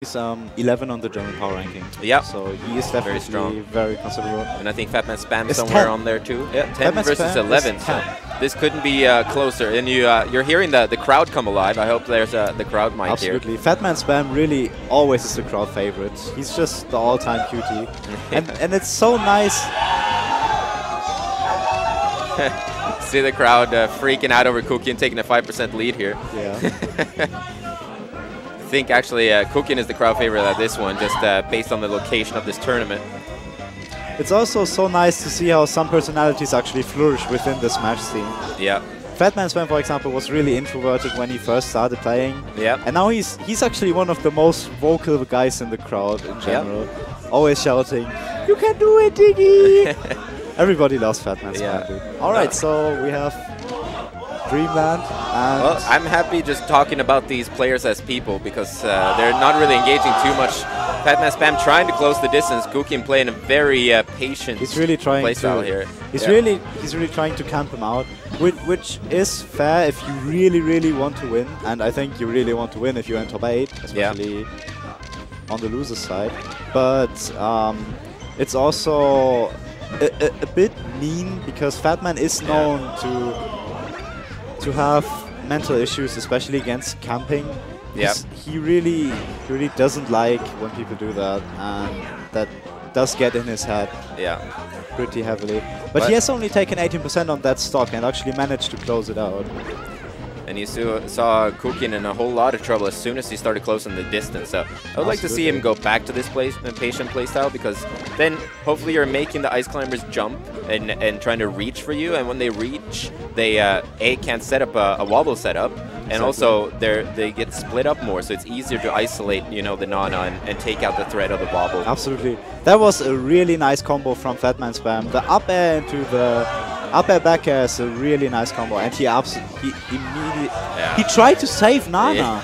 He's 11 on the German power ranking. Yeah. So he is definitely very strong. Very considerable. And I think Fatman.spam It's somewhere 10. on there too. Yeah, 10 Fatman versus Spam 11. is So 10. this couldn't be closer. And you're hearing the crowd come alive. I hope there's the crowd mic Absolutely. here. Fatman.spam really always is the crowd favorite. He's just the all-time cutie. and it's so nice. See the crowd freaking out over koukin taking a 5% lead here. Yeah. I think actually koukin is the crowd favorite at this one, just based on the location of this tournament. It's also so nice to see how some personalities actually flourish within the Smash scene. Yeah. Fatman.spam, for example, was really introverted when he first started playing. Yeah. And now he's actually one of the most vocal guys in the crowd in general. Yep. Always shouting, "You can do it, Diggy!" Everybody loves Fatman.spam. Yeah. All right, so we have Dreamland. And well, I'm happy just talking about these players as people because they're not really engaging too much. Fatman.spam trying to close the distance. koukin playing a very patient play style here. He's really trying to camp him out, which is fair if you really want to win. And I think you really want to win if you're in top 8, especially on the loser side. But it's also a bit mean because Fatman is known to have mental issues, especially against camping. Yeah. He really doesn't like when people do that, and that does get in his head. Yeah. Pretty heavily. But he has only taken 18% on that stock and actually managed to close it out. And you saw koukin in a whole lot of trouble as soon as he started closing the distance. So I would like to see him go back to this patient playstyle, because then hopefully you're making the ice climbers jump and trying to reach for you. And when they reach, they can't set up a wobble setup, and also they get split up more. So it's easier to isolate, the Nana and take out the threat of the wobble. Absolutely. That was a really nice combo from Fatman.spam. The up air into the up air back air is a really nice combo, and he immediately he tried to save Nana.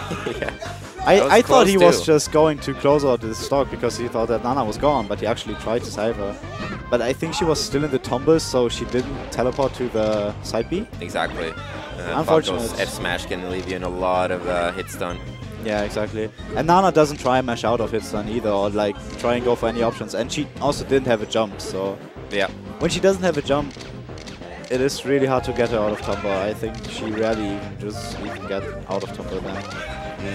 I thought he was just going to close out the stock because he thought that Nana was gone, but he actually tried to save her. But I think she was still in the tumbles, so she didn't teleport to the side B. Exactly. Unfortunate. Falco's F smash can leave you in a lot of hit stun. Yeah, exactly. And Nana doesn't try and mash out of hit stun either, or like try and go for any options. And she also didn't have a jump, so yeah. When she doesn't have a jump, it is really hard to get her out of Tumble. I think she rarely even get out of Tumble then.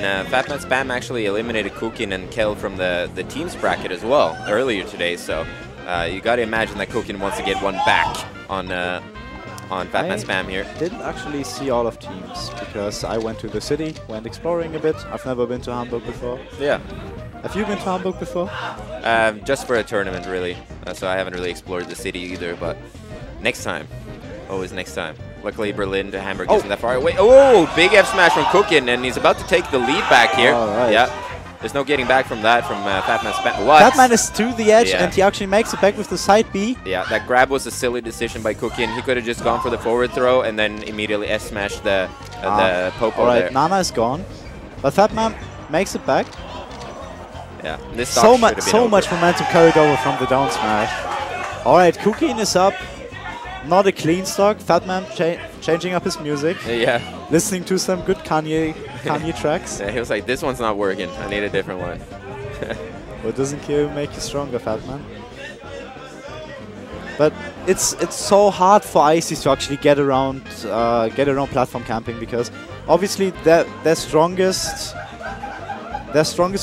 And Fatman.spam actually eliminated koukin and Kel from the team's bracket as well earlier today, so you got to imagine that koukin wants to get one back on Fatman.spam here. Didn't actually see all of teams because I went to the city, went exploring a bit. I've never been to Hamburg before. Yeah. Have you been to Hamburg before? Just for a tournament, really. So I haven't really explored the city either, but next time. Always next time. Luckily, Berlin to Hamburg isn't that far away. Oh, big F smash from koukin, and he's about to take the lead back here. Right. Yeah. There's no getting back from that from Fatman.spam. What? Fatman is to the edge, and he actually makes it back with the side B. Yeah, that grab was a silly decision by koukin. He could have just gone for the forward throw and then immediately S smashed the Popo there. Alright, Nana is gone, but Fatman makes it back. Yeah, this so much momentum carried over from the down smash. Alright, koukin is up. Not a clean stock. Fatman changing up his music. Yeah. Listening to some good Kanye tracks. Yeah, he was like, this one's not working. I need a different one. What doesn't kill you make you stronger, Fatman. But it's so hard for Ices to actually get around platform camping, because obviously their strongest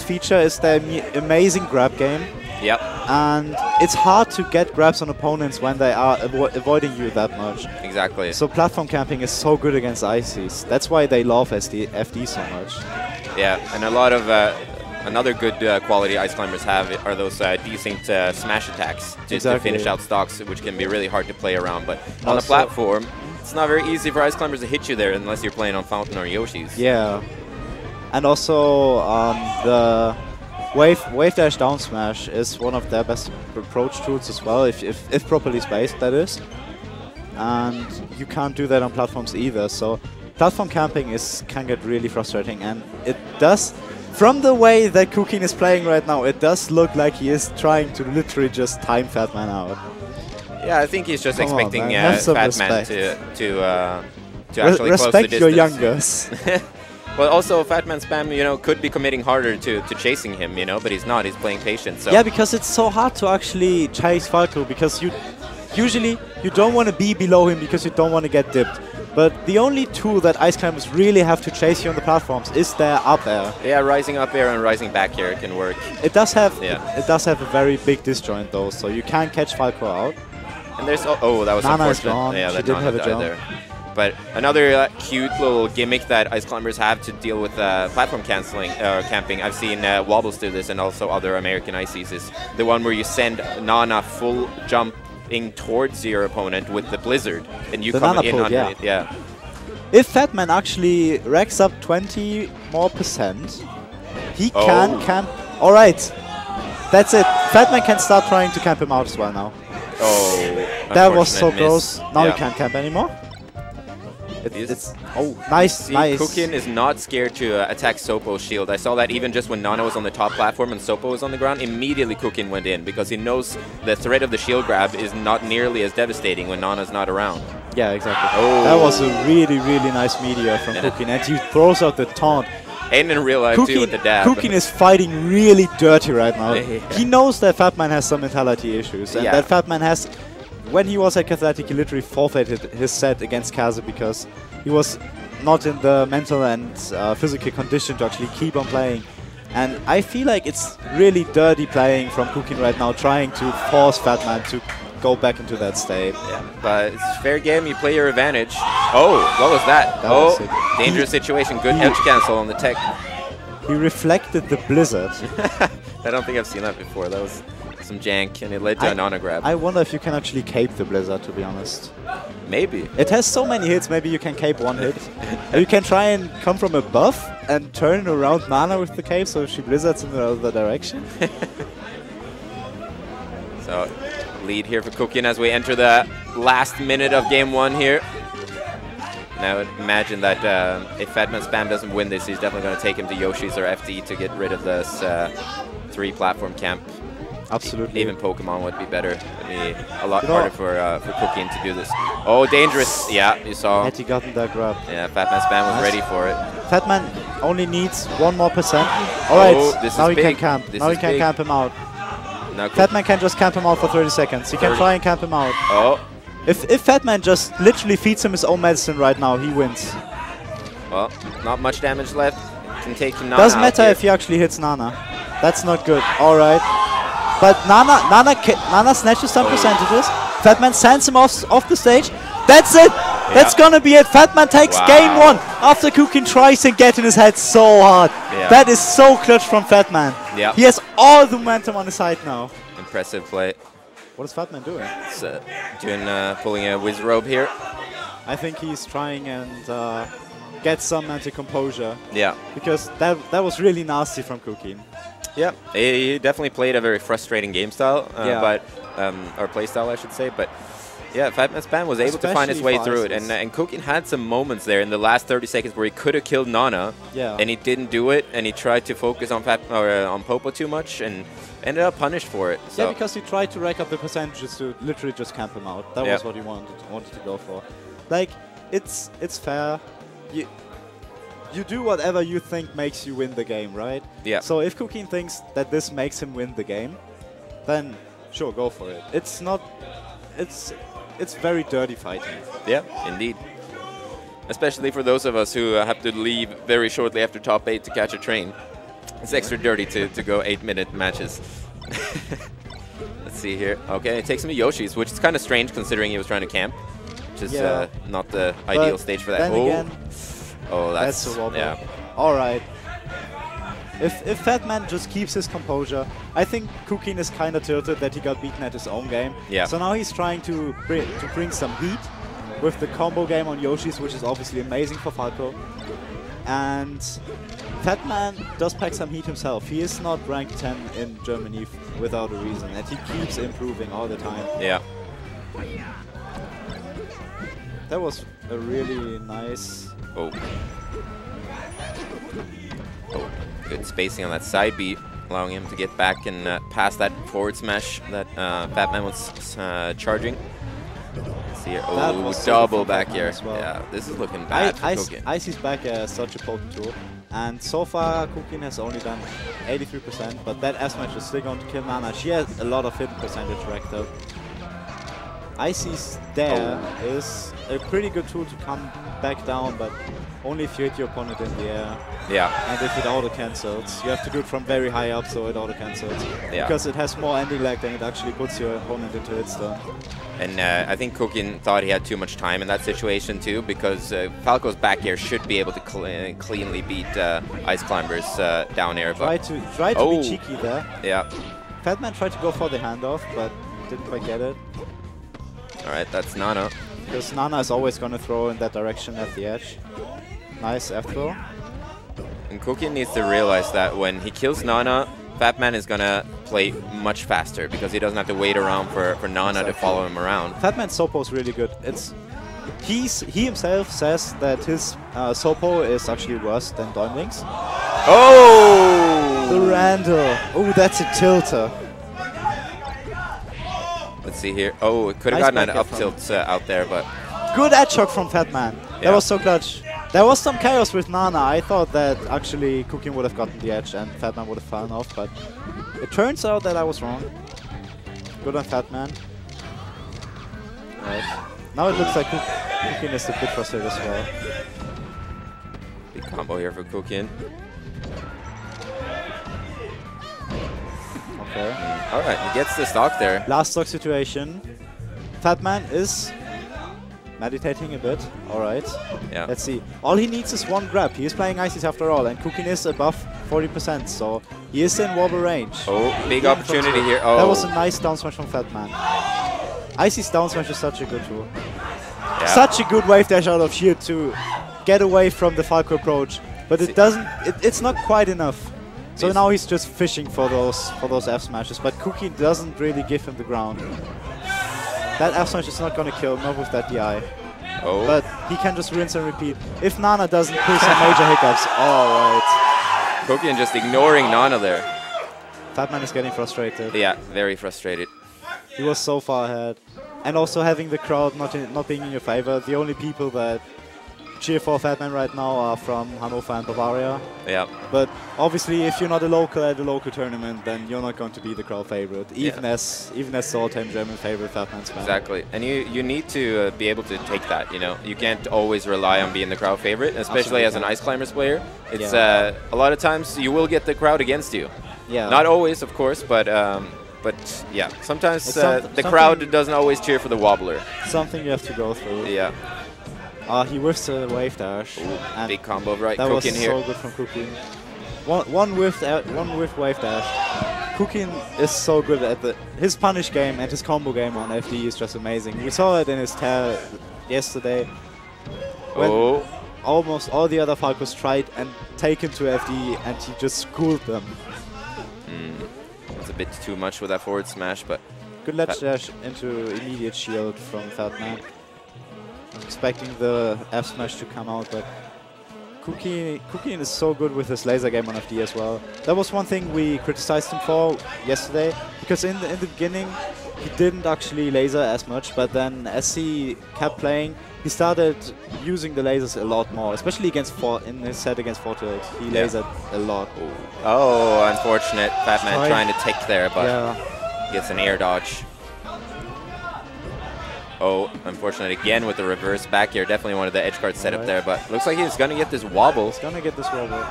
feature is their amazing grab game. Yep. And it's hard to get grabs on opponents when they are avoiding you that much. Exactly. So platform camping is so good against Ices. That's why they love FD so much. Yeah, and a lot of another good quality ice climbers have are those decent smash attacks just to finish out stocks, which can be really hard to play around. But on a platform, it's not very easy for ice climbers to hit you there unless you're playing on Fountain or Yoshi's. Yeah. And also the Wave dash down smash is one of their best approach tools as well, if properly spaced, that is. And you can't do that on platforms either, so platform camping can get really frustrating, and it does, from the way that koukin is playing right now, it does look like he is trying to literally just time Fatman out. Yeah, I think he's just expecting Fatman to actually close the distance. Respect your youngers. Well, also Fatman.spam, you know, could be committing harder to chasing him, you know, but he's not. He's playing patient. So yeah, because it's so hard to actually chase Falco, because usually you don't want to be below him because you don't want to get dipped. But the only tool that ice climbers really have to chase you on the platforms is their up air. Yeah, rising up air and rising back air can work. It does have it does have a very big disjoint though, so you can catch Falco out. And there's oh, that was Nana is unfortunate. gone. Yeah, She that didn't Nana have a died jump. there. But another cute little gimmick that ice climbers have to deal with platform canceling camping. I've seen Wobbles do this, and also other American ices is the one where you send Nana full jumping towards your opponent with the blizzard, and you The come Nana in pull, under yeah. it. Yeah. If Fatman actually racks up 20 more %, he can camp. All right, that's it. Fatman can start trying to camp him out as well now. Oh, That was so unfortunate close. miss. Now Yeah. he can't camp anymore. He's- It's nice, See, nice. koukin is not scared to attack Sopo's shield. I saw that even just when Nana was on the top platform and Sopo was on the ground, immediately koukin went in because he knows the threat of the shield grab is not nearly as devastating when Nana's not around. Yeah, exactly. Oh. That was a really, really nice meteor from koukin, and he throws out the taunt. And in real life too with the dab. koukin is fighting really dirty right now. Yeah. He knows that Fatman has some mentality issues, and Yeah. that Fatman has. When he was at Cathletic, he literally forfeited his set against Kaze because he was not in the mental and physical condition to actually keep on playing. And I feel like it's really dirty playing from koukin right now, trying to force Fatman to go back into that state. Yeah, but it's a fair game. You play your advantage. Oh, what was that? That oh, was it. dangerous situation. Good edge cancel on the tech. He reflected the blizzard. I don't think I've seen that before. That was some jank, and it led to a Nana grab. I wonder if you can actually cape the blizzard, to be honest. Maybe. It has so many hits, maybe you can cape one hit. You can try and come from above and turn around Nana with the cape so she blizzards in the other direction. So, lead here for koukin as we enter the last minute of game one here. And I would imagine that if Fatman.spam doesn't win this, he's definitely going to take him to Yoshi's or FD to get rid of this 3-platform camp. Absolutely. Even Pokemon would be better. It'd be a lot harder for koukin to do this. Oh, dangerous. Yeah, you saw. Had he gotten that grab. Yeah, Fatman.spam was ready for it. Fatman only needs 1 more %. Alright, this now is he can big. camp. This Now he is can big. camp him out. Now Fatman can just camp him out for 30 seconds. He can try and camp him out. Oh, If Fatman just literally feeds him his own medicine right now, he wins. well, not much damage left. Can take Nana Doesn't out matter here. if he actually hits Nana. That's not good. Alright. But Nana snatches some percentages. Fatman sends him off the stage. That's it! That's gonna be it. Fatman takes game 1 after koukin tries and get in his head so hard. Yeah. That is so clutch from Fatman. Yeah. He has all the momentum on his side now. Impressive play. What is Fatman doing? It's, pulling a whiz robe here. I think he's trying and get some anti-composure. Yeah. Because that was really nasty from koukin. Yeah, he definitely played a very frustrating game style, Yeah. or play style, I should say. But yeah, Fatman.spam was able to find his way through it, and koukin had some moments there in the last 30 seconds where he could have killed Nana, and he didn't do it, and he tried to focus on on Popo too much, and ended up punished for it. So. Yeah, because he tried to rack up the percentages to literally just camp him out. That was what he wanted to go for. Like, it's fair. You do whatever you think makes you win the game, right? Yeah. So if koukin thinks that this makes him win the game, then sure, go for it. It's not. It's very dirty fighting. Yeah, indeed. Especially for those of us who have to leave very shortly after top 8 to catch a train. It's extra dirty to go 8-minute matches. Let's see here. Okay, it takes him to Yoshi's, which is kind of strange considering he was trying to camp. Which is not the ideal stage for that. Then again, oh, that's a wobble. yeah. All right. If Fatman just keeps his composure, I think koukin is kind of tilted that he got beaten at his own game. Yeah. So now he's trying to bring some heat with the combo game on Yoshi's, which is obviously amazing for Falco. And Fatman does pack some heat himself. He is not ranked 10 in Germany without a reason, and he keeps improving all the time. Yeah. That was a really nice... Oh. Oh, good spacing on that side beat, allowing him to get back and pass that forward smash that Fatman was charging. thier. Oh, double back air. Well. Yeah, this is looking bad for koukin. Icy's back air is such a potent tool. And so far, koukin has only done 83%, but that S match is still going to kill Nana. She has a lot of hit percentage racked up. Icy's there is a pretty good tool to come back down, but only if you hit your opponent in the air. Yeah. And if it auto-cancels. You have to do it from very high up so it auto-cancels. Yeah. Because it has more ending lag than it actually puts your opponent into hit stun. And I think koukin thought he had too much time in that situation too, because Falco's back air should be able to cleanly beat Ice Climber's down air. Try to be cheeky there. Yeah. Fatman tried to go for the handoff, but didn't quite get it. Alright, that's Nana. Because Nana is always going to throw in that direction at the edge. Nice F throw. And koukin needs to realize that when he kills Nana, Fatman is going to play much faster because he doesn't have to wait around for Nana to follow him around. Fatman's Sopo is really good. He himself says that his Sopo is actually worse than Doimling's. Oh! The Randall. Oh, that's a tilter. Let's see here. Oh, it could have gotten an up tilt out there, but... Good edge shock from Fatman. Yeah. That was so clutch. There was some chaos with Nana. I thought that actually koukin would have gotten the edge and Fatman would have fallen off, but it turns out that I was wrong. Good on Fatman. Right. Now it looks like koukin is a bit frustrated as well. Big combo here for koukin. Okay. Alright, he gets the stock there. Last stock situation. Fatman is meditating a bit. Alright. Yeah. Let's see. All he needs is one grab. He is playing Ices after all, and koukin is above 40%, so he is in wobble range. Oh, big opportunity here. Oh. That was a nice down smash from Fatman. Icy's down smash is such a good tool. Yeah. Such a good wave dash out of here to get away from the Falco approach, but it doesn't. It's not quite enough. So now he's just fishing for those F smashes, but koukin doesn't really give him the ground. That F smash is not gonna kill, not with that DI. Oh. But he can just rinse and repeat. If Nana doesn't pull some major hiccups, alright. koukin just ignoring Nana there. Fatman is getting frustrated. Yeah, very frustrated. He was so far ahead. And also having the crowd not being in your favor. The only people that cheer for Fatman right now are from Hannover and Bavaria. Yeah. But obviously, if you're not a local at a local tournament, then you're not going to be the crowd favorite, even as the all-time German favorite Fatman.spam. Exactly, and you need to be able to take that. You know, you can't always rely on being the crowd favorite, especially as an Ice Climbers player. It's a lot of times you will get the crowd against you. Yeah. Not always, of course, but yeah, sometimes the crowd doesn't always cheer for the wobbler. Something you have to go through. Yeah. He whiffs a wave dash. Ooh, big combo right. That was here. So good from koukin. One whiff wave dash. koukin is so good at his punish game and his combo game on FD is just amazing. We saw it in his tail yesterday. When almost all the other Falcos tried and take him to FD and he just schooled them. It's a bit too much with that forward smash, but good ledge dash into immediate shield from Fatman. Expecting the F smash to come out, but koukin is so good with his laser game on FD as well. That was one thing we criticized him for yesterday, because in the beginning he didn't actually laser as much, but then as he kept playing, he started using the lasers a lot more, especially in his set against Fortilt. He lasered a lot. Oh, unfortunate. Fatman trying to take there, but gets an air dodge. Oh, unfortunate again with the reverse back here. Definitely wanted the edge guard set up there, but looks like he's going to get this wobble. He's going to get this wobble.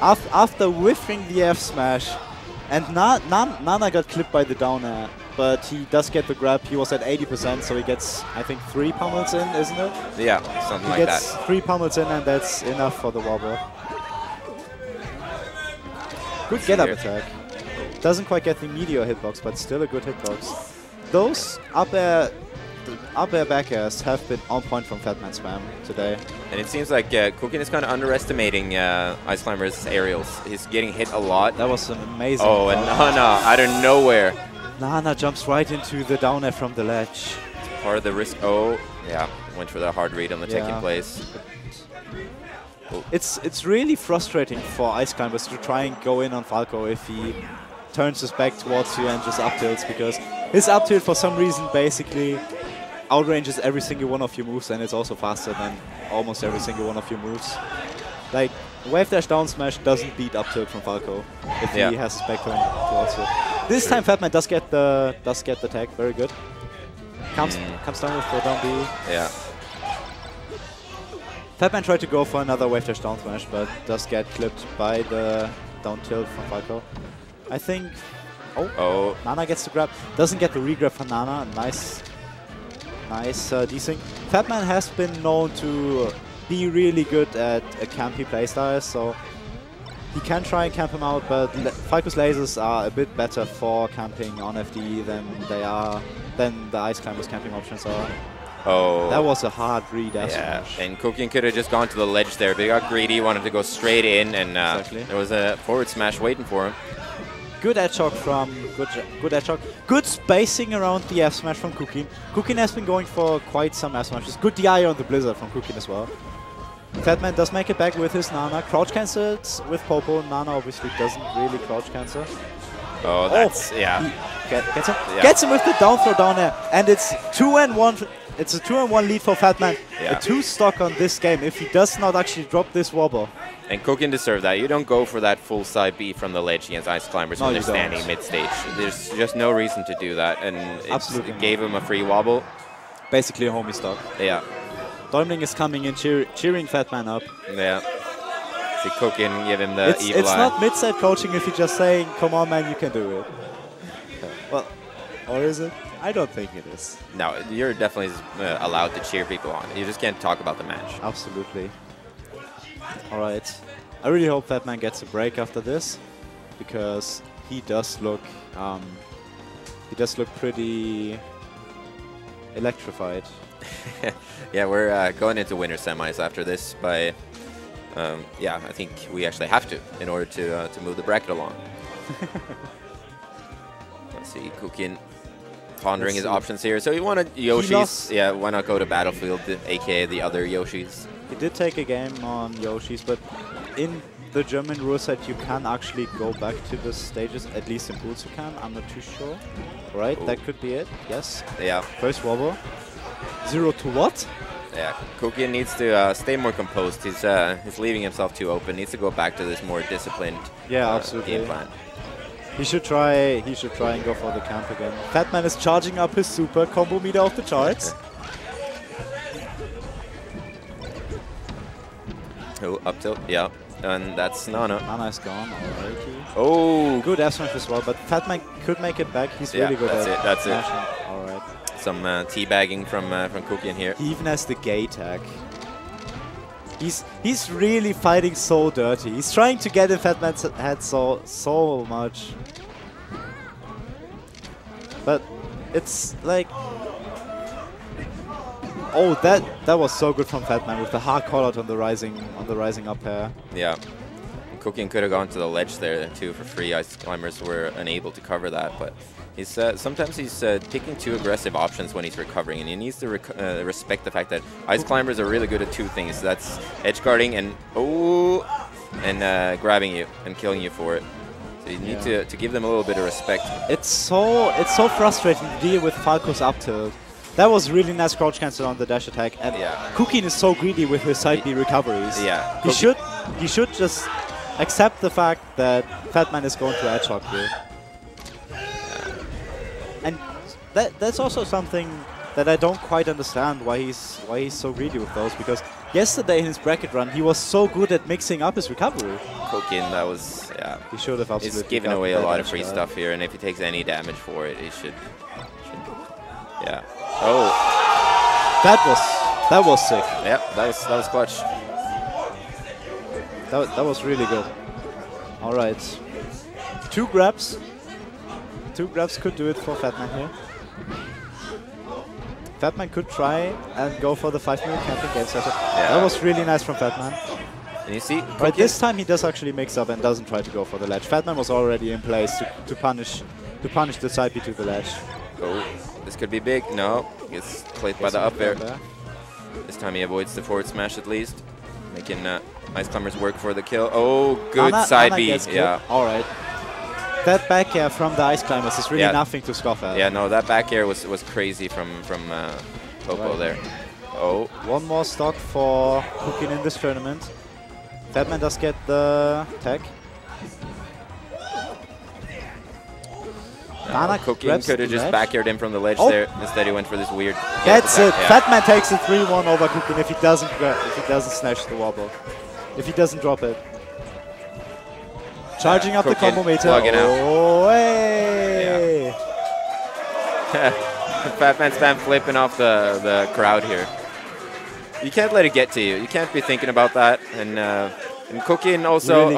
After whiffing the F smash, and Nana got clipped by the down air, but he does get the grab. He was at 80%, so he gets, I think, 3 pummels in, isn't it? Yeah, something like that. He gets 3 pummels in, and that's enough for the wobble. Good get-up attack. Doesn't quite get the meteor hitbox, but still a good hitbox. Those up air back airs have been on point from Fatman.spam today. And it seems like koukin is kind of underestimating Ice Climber's aerials. He's getting hit a lot. That was an amazing. Oh, and Nana out of nowhere. Nana jumps right into the down air from the ledge. It's part of the risk. Oh, yeah. Went for the hard read on the taking place. It's really frustrating for Ice Climbers to try and go in on Falco if he turns his back towards you and just up tilts, because his up tilt for some reason basically outranges every single one of your moves, and it's also faster than almost every single one of your moves. Like, wave dash down smash doesn't beat up tilt from Falco if he has his back turn towards it. This time Fatman does get the tag, very good. Comes down with the down B. Yeah. Fatman tried to go for another wave dash down smash, but does get clipped by the down tilt from Falco. I think. Oh. Nana gets the grab. Doesn't get the re-grab from Nana. Nice desync. Fatman has been known to be really good at a campy playstyle, so he can try and camp him out, but Falco's lasers are a bit better for camping on FD than the Ice Climber's camping options are. Oh. That was a hard read. Yeah, and koukin could have just gone to the ledge there, but he got greedy, wanted to go straight in, and there was a forward smash waiting for him. Good edge hook from good edge hook. Good spacing around the F smash from koukin. Koukin has been going for quite some F smashes. Good DI on the Blizzard from koukin as well. Fatman does make it back with his Nana. Crouch cancels with Popo. Nana obviously doesn't really crouch cancel. Oh, that's yeah. Gets him. Yeah. Gets him with the down throw down air, and it's 2-1. It's a 2-1 lead for Fatman. Yeah. A 2 stock on this game if he does not actually drop this wobble. And koukin deserved that. You don't go for that full side B from the ledge against Ice Climbers when they're standing mid-stage. There's just no reason to do that, and it gave him a free wobble. Basically a homie stock. Yeah. Däumling is coming in, cheering Fatman up. Yeah. See koukin give him the evil eye. It's not mid-side coaching if you're just saying, come on man, you can do it. Well, or is it? I don't think it is. No, you're definitely allowed to cheer people on. You just can't talk about the match. Absolutely. Alright. I really hope Fatman gets a break after this, because he does look pretty electrified. Yeah, we're going into winter semis after this by yeah, I think we actually have to in order to move the bracket along. Let's see, koukin pondering his options here. So he wanted Yoshi's. Yeah, why not go to Battlefield, aka the other Yoshis? He did take a game on Yoshi's, but in the German rule set you can actually go back to the stages, at least in pools you can. I'm not too sure. Right, that could be it. Yes. Yeah. First wobble. 0 to what? Yeah, koukin needs to stay more composed. He's leaving himself too open. Needs to go back to this more disciplined absolutely. game plan. He should try and go for the camp again. Fatman is charging up his super combo meter off the charts. Oh, up tilt, yeah. And that's Nana. Nana is gone, alrighty. Oh! Good F smash as well, but Fatman could make it back. He's really good at it. That's it. Alright. Some teabagging from koukin here. He even has the gay tag. He's really fighting so dirty. He's trying to get in Fatman's head so much. But it's like, oh, that was so good from Fatman with the hard call out on the rising up air. Yeah. koukin could have gone to the ledge there too for free. Ice Climbers were unable to cover that, but he's sometimes he's taking too aggressive options when he's recovering, and he needs to respect the fact that Ice Climbers are really good at two things. That's edge guarding and grabbing you and killing you for it. So you need to give them a little bit of respect. It's so frustrating to deal with Falco's up tilt. That was really nice crouch cancel on the dash attack, and koukin is so greedy with his side B recoveries. Yeah, he should just accept the fact that Fatman is going to edge hook here. And that's also something that I don't quite understand why he's so greedy with those, because yesterday in his bracket run he was so good at mixing up his recovery. koukin, that was he should have absolutely. He's giving away a lot of free stuff here, and if he takes any damage for it, he should. Yeah. Oh. That was sick. Yep, that was clutch. That was really good. All right. Two grabs could do it for Fatman here. Fatman could try and go for the 5-minute camping game setup. Yeah. That was really nice from Fatman. And you see, but this time he does actually mix up and doesn't try to go for the ledge. Fatman was already in place to punish the side B to the ledge. Oh, this could be big. No, gets played by the up air. This time he avoids the forward smash at least, making Ice Climbers work for the kill. Oh, good side B. Yeah. All right. That back air from the Ice Climbers is really nothing to scoff at. Yeah, no, that back air was crazy from Popo there. Oh. One more stock for koukin in this tournament. Fatman does get the tag. koukin could have just backyard him from the ledge there. Instead, he went for this weird. That's it. Yeah. Fatman takes a 3-1 over koukin if he doesn't snatch the wobble. If he doesn't drop it. Charging up the combo meter. Oh, hey! Yeah. Fatman.spam flipping off the crowd here. You can't let it get to you. You can't be thinking about that. And koukin also. Really